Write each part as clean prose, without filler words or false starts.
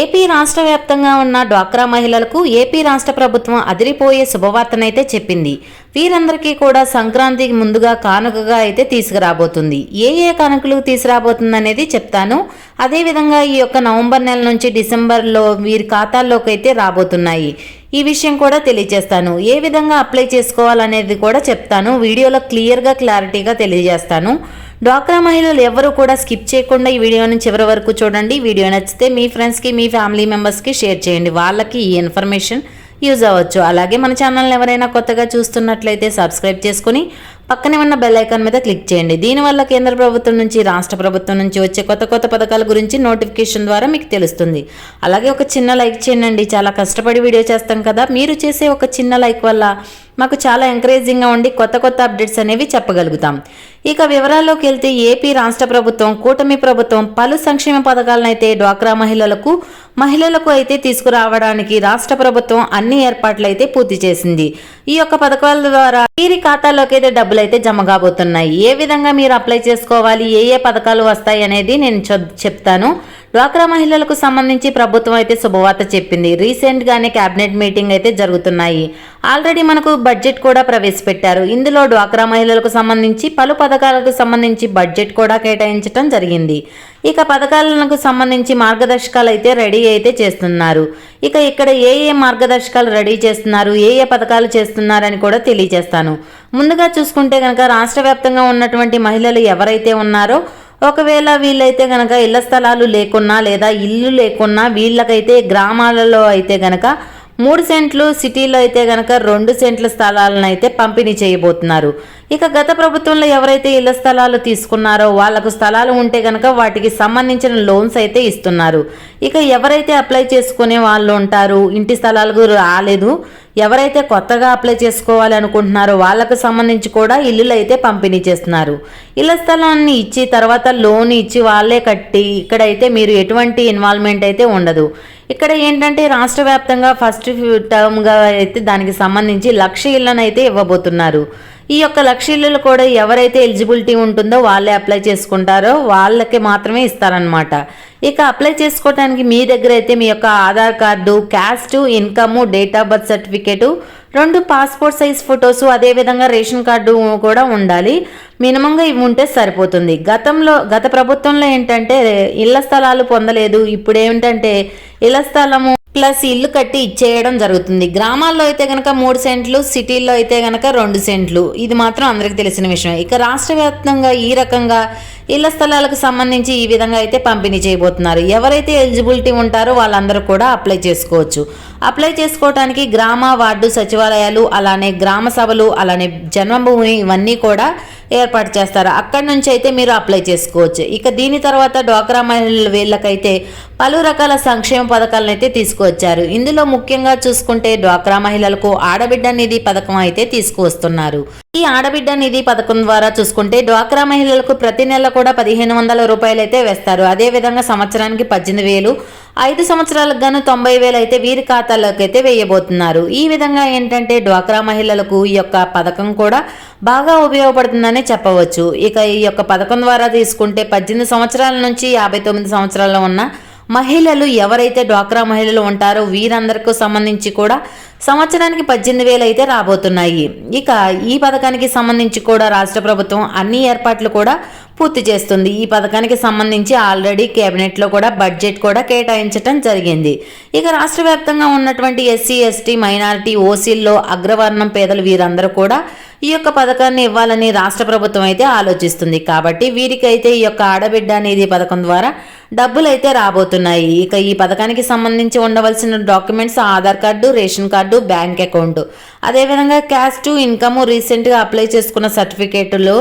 AP రాష్ట్ర వ్యాప్తంగా ఉన్న డ్వాక్రా మహిళలకు ఏపీ రాష్ట్ర ప్రభుత్వం అదిరిపోయే శుభవార్తనైతే చెప్పింది. వీరందరికీ కూడా సంక్రాంతికి ముందుగా కానుకగా అయితే తీసుకురాబోతుంది. ఏ కానుకలు తీసుకురాబోతుంది అనేది చెప్తాను. అదేవిధంగా ఈ యొక్క నవంబర్ నెల నుంచి డిసెంబర్లో వీరి ఖాతాల్లోకి అయితే రాబోతున్నాయి. ఈ విషయం కూడా తెలియజేస్తాను. ఏ విధంగా అప్లై చేసుకోవాలనేది కూడా చెప్తాను. వీడియోలో క్లారిటీగా తెలియజేస్తాను. డ్వాక్రా మహిళలు ఎవరు కూడా స్కిప్ చేయకుండా ఈ వీడియోని చివరి వరకు చూడండి. వీడియో నచ్చితే మీ ఫ్రెండ్స్కి, మీ ఫ్యామిలీ మెంబర్స్కి షేర్ చేయండి. వాళ్ళకి ఈ ఇన్ఫర్మేషన్ యూజ్ అవ్వచ్చు. అలాగే మన ఛానల్ని ఎవరైనా కొత్తగా చూస్తున్నట్లయితే సబ్స్క్రైబ్ చేసుకుని పక్కనే ఉన్న బెల్ ఐకాన్ మీద క్లిక్ చేయండి. దీనివల్ల కేంద్ర ప్రభుత్వం నుంచి, రాష్ట్ర ప్రభుత్వం నుంచి వచ్చే కొత్త పథకాల గురించి నోటిఫికేషన్ ద్వారా మీకు తెలుస్తుంది. అలాగే ఒక చిన్న లైక్ చేయండి. చాలా కష్టపడి వీడియో చేస్తాం కదా, మీరు చేసే ఒక చిన్న లైక్ వల్ల మాకు చాలా ఎంకరేజింగ్గా ఉండి కొత్త అప్డేట్స్ అనేవి చెప్పగలుగుతాం. ఇక వివరాల్లోకి వెళ్తే ఏపీ రాష్ట్ర ప్రభుత్వం, కూటమి ప్రభుత్వం పలు సంక్షేమ పథకాలను అయితే డ్వాక్రా మహిళలకు అయితే తీసుకురావడానికి రాష్ట్ర ప్రభుత్వం అన్ని ఏర్పాట్లు అయితే పూర్తి చేసింది. ఈ యొక్క పథకాల ద్వారా వీరి ఖాతాలోకి అయితే డబ్బులు అయితే జమ కాబోతున్నాయి. ఏ విధంగా మీరు అప్లై చేసుకోవాలి, ఏ పథకాలు వస్తాయి అనేది నేను చెప్తాను. డ్వాక్రా మహిళలకు సంబంధించి ప్రభుత్వం అయితే శుభవార్త చెప్పింది. రీసెంట్ గానే కేబినెట్ మీటింగ్ అయితే జరుగుతున్నాయి. ఆల్రెడీ మనకు బడ్జెట్ కూడా ప్రవేశపెట్టారు. ఇందులో డ్వాక్రా మహిళలకు సంబంధించి పలు పథకాలకు సంబంధించి బడ్జెట్ కూడా కేటాయించడం జరిగింది. ఇక పథకాలకు సంబంధించి మార్గదర్శకాలు అయితే రెడీ అయితే చేస్తున్నారు. ఇక ఇక్కడ ఏ మార్గదర్శకాలు రెడీ చేస్తున్నారు, ఏ పథకాలు చేస్తున్నారని కూడా తెలియజేస్తాను. ముందుగా చూసుకుంటే కనుక రాష్ట్ర వ్యాప్తంగా ఉన్నటువంటి మహిళలు ఎవరైతే ఉన్నారో, ఒకవేళ వీళ్ళైతే గనక ఇళ్ల స్థలాలు లేకున్నా లేదా ఇల్లు లేకున్నా వీళ్ళకైతే గ్రామాలలో అయితే గనక 3 సెంట్లు, సిటీలో అయితే గనక 2 సెంట్ల స్థలాలను అయితే పంపిణీ చేయబోతున్నారు. ఇక గత ప్రభుత్వంలో ఎవరైతే ఇళ్ల స్థలాలు తీసుకున్నారో వాళ్లకు స్థలాలు ఉంటే గనక వాటికి సంబంధించిన లోన్స్ అయితే ఇస్తున్నారు. ఇక ఎవరైతే అప్లై చేసుకునే వాళ్ళు ఉంటారు, ఇంటి స్థలాలకు రాలేదు, ఎవరైతే కొత్తగా అప్లై చేసుకోవాలి అనుకుంటున్నారో వాళ్ళకు సంబంధించి కూడా ఇల్లులు అయితే పంపిణీ చేస్తున్నారు. ఇళ్ల స్థలాన్ని ఇచ్చి తర్వాత లోన్ ఇచ్చి వాళ్ళే కట్టి ఇక్కడైతే మీరు ఎటువంటి ఇన్వాల్వ్మెంట్ అయితే ఉండదు. ఇక్కడ ఏంటంటే రాష్ట్ర వ్యాప్తంగా ఫస్ట్ టర్మ్గా అయితే దానికి సంబంధించి 1,00,000 ఇళ్లను అయితే ఇవ్వబోతున్నారు. ఈ యొక్క 1,00,000 ఇళ్ళు కూడా ఎవరైతే ఎలిజిబిలిటీ ఉంటుందో వాళ్ళే అప్లై చేసుకుంటారో వాళ్ళకి మాత్రమే ఇస్తారనమాట. ఇక అప్లై చేసుకోవడానికి మీ దగ్గర అయితే మీ యొక్క Aadhaar card, caste, income, date of birth certificate, 2 passport size photos, అదేవిధంగా రేషన్ కార్డు కూడా ఉండాలి. మినిమంగా ఇవి ఉంటే సరిపోతుంది. గత ప్రభుత్వంలో ఏంటంటే ఇళ్ల స్థలాలు పొందలేదు. ఇప్పుడు ఏంటంటే ఇళ్ల స్థలము ప్లస్ ఇల్లు కట్టి ఇచ్చేయడం జరుగుతుంది. గ్రామాల్లో అయితే కనుక 3 సెంట్లు, సిటీల్లో అయితే కనుక 2 సెంట్లు. ఇది మాత్రం అందరికి తెలిసిన విషయం. ఇక రాష్ట్ర వ్యాప్తంగా ఈ రకంగా ఇళ్ల స్థలాలకు సంబంధించి ఈ విధంగా అయితే పంపిణీ చేయబోతున్నారు. ఎవరైతే ఎలిజిబిలిటీ ఉంటారో వాళ్ళందరూ కూడా అప్లై చేసుకోవచ్చు. అప్లై చేసుకోవడానికి గ్రామ, వార్డు సచివాలయాలు, అలానే గ్రామ సభలు, అలానే జన్మభూమి ఇవన్నీ కూడా ఏర్పాటు చేస్తారు. అక్కడి నుంచి అయితే మీరు అప్లై చేసుకోవచ్చు. ఇక దీని తర్వాత డ్వాక్రా మహిళల వీళ్ళకైతే పలు రకాల సంక్షేమ పథకాలను అయితే తీసుకువచ్చారు. ఇందులో ముఖ్యంగా చూసుకుంటే డ్వాక్రా మహిళలకు ఆడబిడ్డ నిధి పథకం అయితే తీసుకువస్తున్నారు. ఈ ఆడబిడ్డ నిధి పథకం ద్వారా చూసుకుంటే డ్వాక్రా మహిళలకు ప్రతి నెల కూడా 1,500 రూపాయలు అయితే వేస్తారు. అదేవిధంగా సంవత్సరానికి 18,000, 5 సంవత్సరాలకు గాను 90,000 అయితే వీరి ఖాతాలోకి అయితే వేయబోతున్నారు. ఈ విధంగా ఏంటంటే డ్వాక్రా మహిళలకు ఈ యొక్క పథకం కూడా బాగా ఉపయోగపడుతుందనే చెప్పవచ్చు. ఇక ఈ యొక్క పథకం ద్వారా తీసుకుంటే 18 సంవత్సరాల నుంచి 59 సంవత్సరాల్లో ఉన్న మహిళలు ఎవరైతే డ్వాక్రా మహిళలు ఉంటారో వీరందరికీ సంబంధించి కూడా సంవత్సరానికి 18,000 అయితే రాబోతున్నాయి. ఇక ఈ పథకానికి సంబంధించి కూడా రాష్ట్ర ప్రభుత్వం అన్ని ఏర్పాట్లు కూడా పూర్తి చేస్తుంది. ఈ పథకానికి సంబంధించి ఆల్రెడీ కేబినెట్లో కూడా బడ్జెట్ కూడా కేటాయించడం జరిగింది. ఇక రాష్ట్ర వ్యాప్తంగా ఉన్నటువంటి ఎస్సీ, ఎస్టీ, మైనారిటీ, ఓసీల్లో అగ్రవర్ణం పేదలు వీరందరూ కూడా ఈ యొక్క పథకాన్ని ఇవ్వాలని రాష్ట్ర ప్రభుత్వం అయితే ఆలోచిస్తుంది. కాబట్టి వీరికైతే ఈ యొక్క ఆడబిడ్డ నిధి పథకం ద్వారా డబ్బులు అయితే రాబోతున్నాయి. ఇక ఈ పథకానికి సంబంధించి ఉండవలసిన documents Aadhaar card, ration card, bank account, అదేవిధంగా క్యాస్ట్, ఇన్కమ్, రీసెంట్గా అప్లై చేసుకున్న సర్టిఫికేట్లు,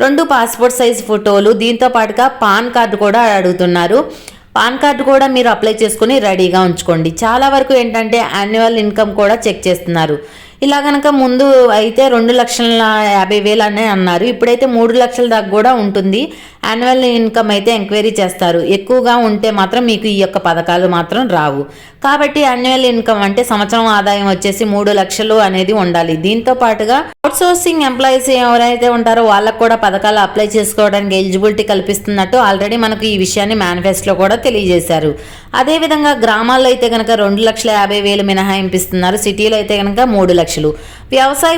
2 పాస్పోర్ట్ సైజ్ ఫోటోలు, దీంతో పాటుగా పాన్ కార్డు కూడా అడుగుతున్నారు. పాన్ కార్డు కూడా మీరు అప్లై చేసుకుని రెడీగా ఉంచుకోండి. చాలా వరకు ఏంటంటే యాన్యువల్ ఇన్కమ్ కూడా చెక్ చేస్తున్నారు. ఇలా కనుక ముందు అయితే 2,50,000 అనే అన్నారు. ఇప్పుడైతే 3 లక్షల దాకా కూడా ఉంటుంది యాన్యువల్ ఇన్కమ్ అయితే ఎంక్వైరీ చేస్తారు. ఎక్కువగా ఉంటే మాత్రం మీకు ఈ యొక్క పథకాలు మాత్రం రావు. కాబట్టి యాన్యువల్ ఇన్కమ్ అంటే సంవత్సరం ఆదాయం వచ్చేసి 3 లక్షలు అనేది ఉండాలి. దీంతో పాటుగా అవుట్సోర్సింగ్ ఎంప్లాయీస్ ఎవరైతే ఉంటారో వాళ్ళకు కూడా పథకాలు అప్లై చేసుకోవడానికి ఎలిజిబిలిటీ కల్పిస్తున్నట్టు ఆల్రెడీ మనకు ఈ విషయాన్ని మేనిఫెస్టోలో కూడా తెలియజేశారు. అదేవిధంగా గ్రామాల్లో అయితే కనుక 2,50,000 మినహాయింపిస్తున్నారు. సిటీలో అయితే కనుక 3 లక్షలు. వ్యవసాయ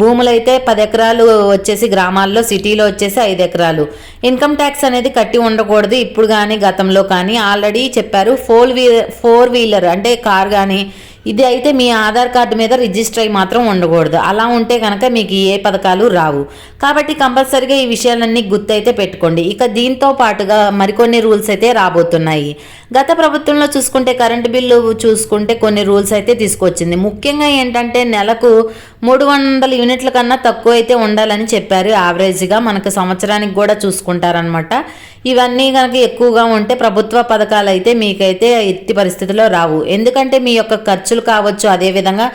భూములు అయితే 10 ఎకరాలు వచ్చేసి గ్రామాల్లో, సిటీలో వచ్చేసి 5 ఎకరాలు. ఇన్కమ్ ట్యాక్స్ అనేది కట్టి ఉండకూడదు ఇప్పుడు కానీ గతంలో కానీ ఆల్రెడీ చెప్పారు. ఫోర్ వీలర్ అంటే కార్ కానీ ఇది అయితే మీ ఆధార్ కార్డు మీద రిజిస్టర్ అయి మాత్రం ఉండకూడదు. అలా ఉంటే కనుక మీకు ఏ పథకాలు రావు. కాబట్టి కంపల్సరీగా ఈ విషయాలన్నీ గుర్తయితే పెట్టుకోండి. ఇక దీంతో పాటుగా మరికొన్ని రూల్స్ అయితే రాబోతున్నాయి. గత ప్రభుత్వంలో చూసుకుంటే కరెంటు బిల్లు చూసుకుంటే కొన్ని రూల్స్ అయితే తీసుకొచ్చింది. ముఖ్యంగా ఏంటంటే నెలకు 300 యూనిట్ల కన్నా తక్కువ అయితే ఉండాలని చెప్పారు. యావరేజ్గా మనకు సంవత్సరానికి కూడా చూసుకుంటారనమాట. ఇవన్నీ కనుక ఎక్కువగా ఉంటే ప్రభుత్వ పథకాలు అయితే మీకైతే ఎట్టి పరిస్థితిలో రావు. ఎందుకంటే మీ యొక్క ఖర్చులు కావచ్చు, అదేవిధంగా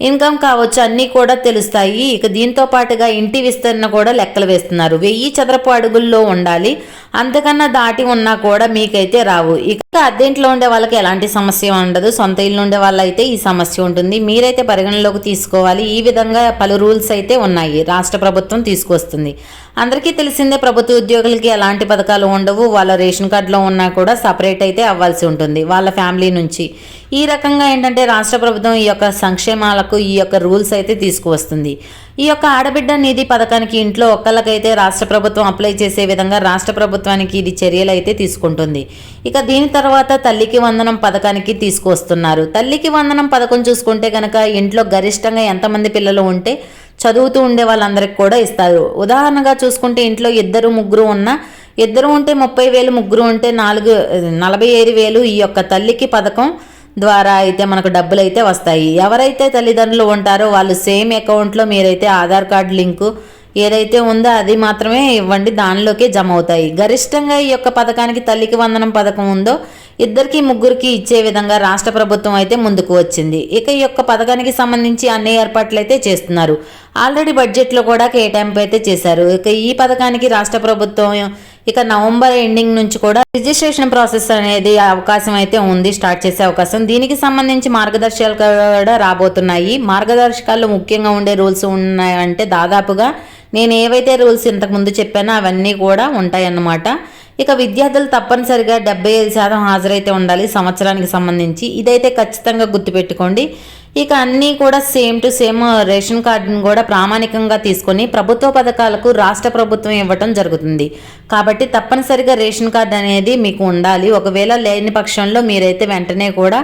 ఇన్కమ్ కావచ్చు, అన్నీ కూడా తెలుస్తాయి. ఇక దీంతో పాటుగా ఇంటి విస్తరణ కూడా లెక్కలు వేస్తున్నారు. 1000 చదరపు అడుగుల్లో ఉండాలి, అంతకన్నా దాటి ఉన్నా కూడా మీకైతే రావు. ఇక అద్దెంట్లో ఉండే వాళ్ళకి ఎలాంటి సమస్య ఉండదు. సొంత ఇల్లు ఉండే వాళ్ళైతే ఈ సమస్య ఉంటుంది. మీరైతే పరిగణలోకి తీసుకోవాలి. ఈ విధంగా పలు రూల్స్ అయితే ఉన్నాయి రాష్ట్ర ప్రభుత్వం తీసుకొస్తుంది. అందరికీ తెలిసిందే ప్రభుత్వ ఉద్యోగులకి ఎలాంటి పథకాలు ఉండవు. వాళ్ళ రేషన్ కార్డులో ఉన్నా కూడా సపరేట్ అయితే అవ్వాల్సి ఉంటుంది వాళ్ళ ఫ్యామిలీ నుంచి. ఈ రకంగా ఏంటంటే రాష్ట్ర ప్రభుత్వం ఈ యొక్క సంక్షేమాలకు ఈ యొక్క రూల్స్ అయితే తీసుకువస్తుంది. ఈ యొక్క ఆడబిడ్డ నిధి పథకానికి ఇంట్లో ఒక్కళ్ళకైతే రాష్ట్ర ప్రభుత్వం అప్లై చేసే విధంగా రాష్ట్ర ప్రభుత్వానికి ఇది చర్యలు అయితే తీసుకుంటుంది. ఇక దీని తర్వాత తల్లికి వందనం పథకానికి తీసుకువస్తున్నారు. తల్లికి వందనం పథకం చూసుకుంటే కనుక ఇంట్లో గరిష్టంగా ఎంతమంది పిల్లలు ఉంటే చదువుతూ ఉండే వాళ్ళందరికీ కూడా ఇస్తారు. ఉదాహరణగా చూసుకుంటే ఇంట్లో 2-3 ఉన్నా, 2 ఉంటే 30,000, 3 ఉంటే 45,000 ఈ యొక్క తల్లికి పథకం ద్వారా అయితే మనకు డబ్బులు అయితే వస్తాయి. ఎవరైతే తల్లిదండ్రులు ఉంటారో వాళ్ళు సేమ్ అకౌంట్లో మీరైతే ఆధార్ కార్డు లింకు ఏదైతే ఉందో అది మాత్రమే ఇవ్వండి, దానిలోకే జమ అవుతాయి. గరిష్టంగా ఈ యొక్క పథకానికి తల్లికి వందనం పథకం ఉందో 2-3 ఇచ్చే విధంగా రాష్ట్ర ప్రభుత్వం అయితే ముందుకు వచ్చింది. ఇక ఈ యొక్క పథకానికి సంబంధించి అన్ని ఏర్పాట్లు అయితే చేస్తున్నారు. ఆల్రెడీ బడ్జెట్లో కూడా కేటాయింపు అయితే చేశారు. ఇక ఈ పథకానికి రాష్ట్ర ప్రభుత్వం ఇక నవంబర్ ఎండింగ్ నుంచి కూడా రిజిస్ట్రేషన్ ప్రాసెస్ అనేది అవకాశం అయితే ఉంది, స్టార్ట్ చేసే అవకాశం. దీనికి సంబంధించి మార్గదర్శకాలు కూడా రాబోతున్నాయి. మార్గదర్శకాల్లో ముఖ్యంగా ఉండే రూల్స్ ఉన్నాయంటే దాదాపుగా నేను ఏవైతే రూల్స్ ఇంతకుముందు చెప్పానో అవన్నీ కూడా ఉంటాయన్నమాట. ఇక విద్యార్థులు తప్పనిసరిగా 75% హాజరైతే ఉండాలి సంవత్సరానికి సంబంధించి. ఇదైతే ఖచ్చితంగా గుర్తుపెట్టుకోండి. ఇక అన్నీ కూడా సేమ్ టు సేమ్ రేషన్ కార్డును కూడా ప్రామాణికంగా తీసుకొని ప్రభుత్వ పథకాలకు రాష్ట్ర ప్రభుత్వం ఇవ్వటం జరుగుతుంది. కాబట్టి తప్పనిసరిగా రేషన్ కార్డు అనేది మీకు ఉండాలి. ఒకవేళ లేని పక్షంలో మీరైతే వెంటనే కూడా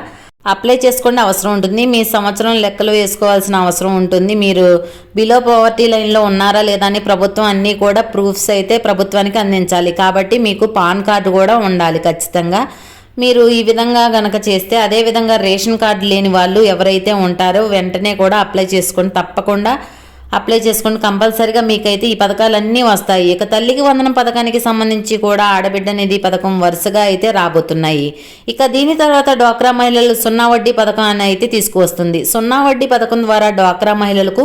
అప్లై చేసుకోండి, అవసరం ఉంటుంది. మీ సంవత్సరం లెక్కలు వేసుకోవాల్సిన అవసరం ఉంటుంది. మీరు బిలో పవర్టీ లైన్లో ఉన్నారా లేదా అని ప్రభుత్వం అన్నీ కూడా ప్రూఫ్స్ అయితే ప్రభుత్వానికి అందించాలి. కాబట్టి మీకు పాన్ కార్డు కూడా ఉండాలి ఖచ్చితంగా. మీరు ఈ విధంగా గనక చేస్తే, అదేవిధంగా రేషన్ కార్డు లేని వాళ్ళు ఎవరైతే ఉంటారో వెంటనే కూడా అప్లై చేసుకోండి, తప్పకుండా అప్లై చేసుకోండి. కంపల్సరిగా మీకైతే ఈ పథకాలన్నీ వస్తాయి. ఇక తల్లికి వందనం పథకానికి సంబంధించి కూడా ఆడబిడ్డ నిధి పథకం వరుసగా అయితే రాబోతున్నాయి. ఇక దీని తర్వాత డ్వాక్రా మహిళలు 0 వడ్డీ పథకాన్ని అయితే తీసుకువస్తుంది. 0 వడ్డీ పథకం ద్వారా డ్వాక్రా మహిళలకు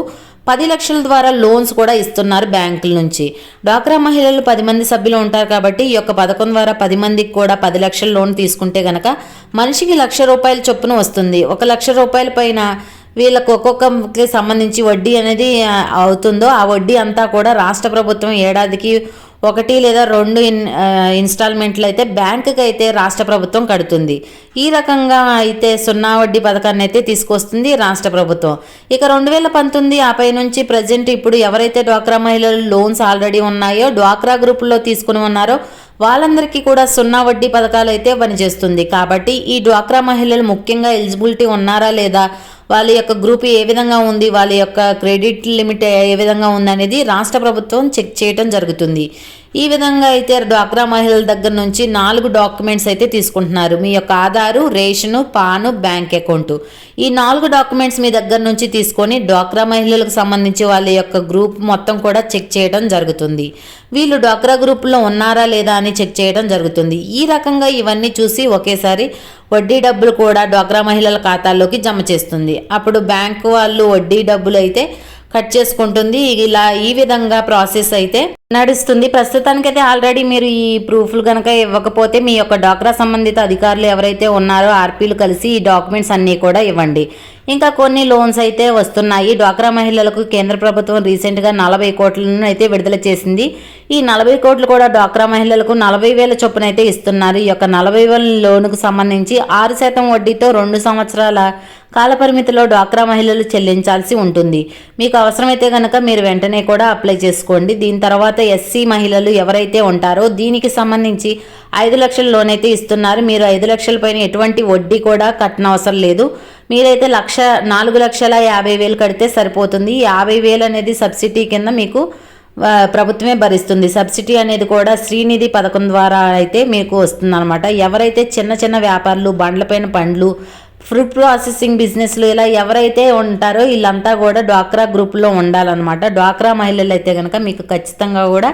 10 లక్షల ద్వారా లోన్స్ కూడా ఇస్తున్నారు బ్యాంకుల నుంచి. డ్వాక్రా మహిళలు 10 మంది సభ్యులు ఉంటారు కాబట్టి ఈ యొక్క పథకం ద్వారా 10 మందికి కూడా 10 లక్షల లోన్ తీసుకుంటే గనక మనిషికి ₹1,00,000 చొప్పున వస్తుంది. ₹1,00,000 పైన వీళ్ళకు ఒక్కొక్కరికి సంబంధించి వడ్డీ అనేది అవుతుందో ఆ వడ్డీ అంతా కూడా రాష్ట్ర ప్రభుత్వం ఏడాదికి 1 లేదా 2 ఇన్స్టాల్మెంట్లు అయితే బ్యాంకుకి అయితే రాష్ట్ర ప్రభుత్వం కడుతుంది. ఈ రకంగా అయితే 0 వడ్డీ పథకాన్ని అయితే తీసుకొస్తుంది రాష్ట్ర ప్రభుత్వం. ఇక 2019 ఆపై నుంచి ప్రజెంట్ ఇప్పుడు ఎవరైతే డ్వాక్రా మహిళలు లోన్స్ ఆల్రెడీ ఉన్నాయో, డ్వాక్రా గ్రూపుల్లో తీసుకుని ఉన్నారో వాళ్ళందరికీ కూడా 0 వడ్డీ పథకాలు అయితే పనిచేస్తుంది. కాబట్టి ఈ డ్వాక్రా మహిళలు ముఖ్యంగా ఎలిజిబిలిటీ ఉన్నారా లేదా, వాళ్ళ యొక్క గ్రూప్ ఏ విధంగా ఉంది, వాళ్ళ యొక్క క్రెడిట్ లిమిట్ ఏ విధంగా ఉందనేది రాష్ట్ర ప్రభుత్వం చెక్ చేయడం జరుగుతుంది. ఈ విధంగా అయితే డ్వాక్రా మహిళల దగ్గర నుంచి 4 డాక్యుమెంట్స్ అయితే తీసుకుంటున్నారు. మీ యొక్క ఆధారు, రేషను, పాను, బ్యాంక్ అకౌంట్. ఈ 4 డాక్యుమెంట్స్ మీ దగ్గర నుంచి తీసుకొని డ్వాక్రా మహిళలకు సంబంధించి వాళ్ళ యొక్క గ్రూప్ మొత్తం కూడా చెక్ చేయడం జరుగుతుంది. వీళ్ళు డ్వాక్రా గ్రూప్లో ఉన్నారా లేదా అని చెక్ చేయడం జరుగుతుంది. ఈ రకంగా ఇవన్నీ చూసి ఒకేసారి వడ్డీ డబ్బులు కూడా డ్వాక్రా మహిళల ఖాతాల్లోకి జమ చేస్తుంది. అప్పుడు బ్యాంకు వాళ్ళు వడ్డీ డబ్బులు అయితే కట్ చేసుకుంటుంది. ఇలా ఈ విధంగా ప్రాసెస్ అయితే నడుస్తుంది. ప్రస్తుతానికైతే ఆల్రెడీ మీరు ఈ ప్రూఫ్లు కనుక ఇవ్వకపోతే మీ యొక్క డ్వాక్రా సంబంధిత అధికారులు ఎవరైతే ఉన్నారో ఆర్పీలు కలిసి ఈ డాక్యుమెంట్స్ అన్నీ కూడా ఇవ్వండి. ఇంకా కొన్ని లోన్స్ అయితే వస్తున్నాయి. డ్వాక్రా మహిళలకు కేంద్ర ప్రభుత్వం రీసెంట్గా 40 కోట్లను అయితే విడుదల చేసింది. ఈ 40 కోట్లు కూడా డ్వాక్రా మహిళలకు 40,000 చొప్పున అయితే ఇస్తున్నారు. ఈ యొక్క 40,000 లోనుకు సంబంధించి 6% వడ్డీతో 2 సంవత్సరాల కాలపరిమితిలో డ్వాక్రా మహిళలు చెల్లించాల్సి ఉంటుంది. మీకు అవసరమైతే కనుక మీరు వెంటనే కూడా అప్లై చేసుకోండి. దీని తర్వాత ఎస్సీ మహిళలు ఎవరైతే ఉంటారో దీనికి సంబంధించి 5 లక్షల లోన్ అయితే ఇస్తున్నారు. మీరు 5 లక్షల పైన ఎటువంటి వడ్డీ కూడా కట్టనవసరం లేదు. మీరైతే 4,50,000 కడితే సరిపోతుంది. 50,000 అనేది సబ్సిడీ కింద మీకు ప్రభుత్వమే భరిస్తుంది. సబ్సిడీ అనేది కూడా శ్రీనిధి పథకం ద్వారా అయితే మీకు వస్తుంది అనమాట. ఎవరైతే చిన్న చిన్న వ్యాపారులు, బండ్లపైన పండ్లు, ఫుడ్ ప్రాసెసింగ్ బిజినెస్లు ఇలా ఎవరైతే ఉంటారో వీళ్ళంతా కూడా డ్వాక్రా గ్రూప్లో ఉండాలన్నమాట. డ్వాక్రా మహిళలు అయితే కనుక మీకు ఖచ్చితంగా కూడా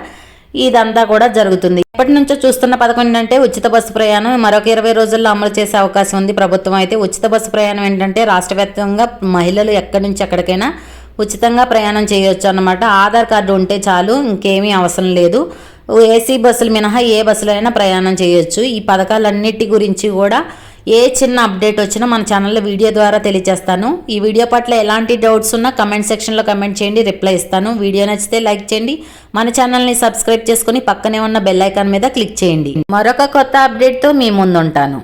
ఇదంతా కూడా జరుగుతుంది. ఎప్పటి నుంచో చూస్తున్న పథకం ఏంటంటే ఉచిత బస్సు ప్రయాణం మరొక 20 రోజుల్లో అమలు చేసే అవకాశం ఉంది ప్రభుత్వం అయితే. ఉచిత బస్సు ప్రయాణం ఏంటంటే రాష్ట్ర వ్యాప్తంగా మహిళలు ఎక్కడి నుంచి ఎక్కడికైనా ఉచితంగా ప్రయాణం చేయొచ్చు అన్నమాట. ఆధార్ కార్డు ఉంటే చాలు, ఇంకేమీ అవసరం లేదు. ఏసీ బస్సులు మినహా ఏ బస్సులో అయినా ప్రయాణం చేయొచ్చు. ఈ పథకాలన్నిటి గురించి కూడా ఏ చిన్న అప్డేట్ వచ్చినా మన ఛానల్లో వీడియో ద్వారా తెలియజేస్తాను. ఈ వీడియో పట్ల ఎలాంటి డౌట్స్ ఉన్నా కమెంట్ సెక్షన్లో కమెంట్ చేయండి, రిప్లై ఇస్తాను. వీడియో నచ్చితే లైక్ చేయండి, మన ఛానల్ని సబ్స్క్రైబ్ చేసుకుని పక్కనే ఉన్న బెల్ ఐకాన్ మీద క్లిక్ చేయండి. మరొక కొత్త అప్డేట్తో మీ ముందుంటాను.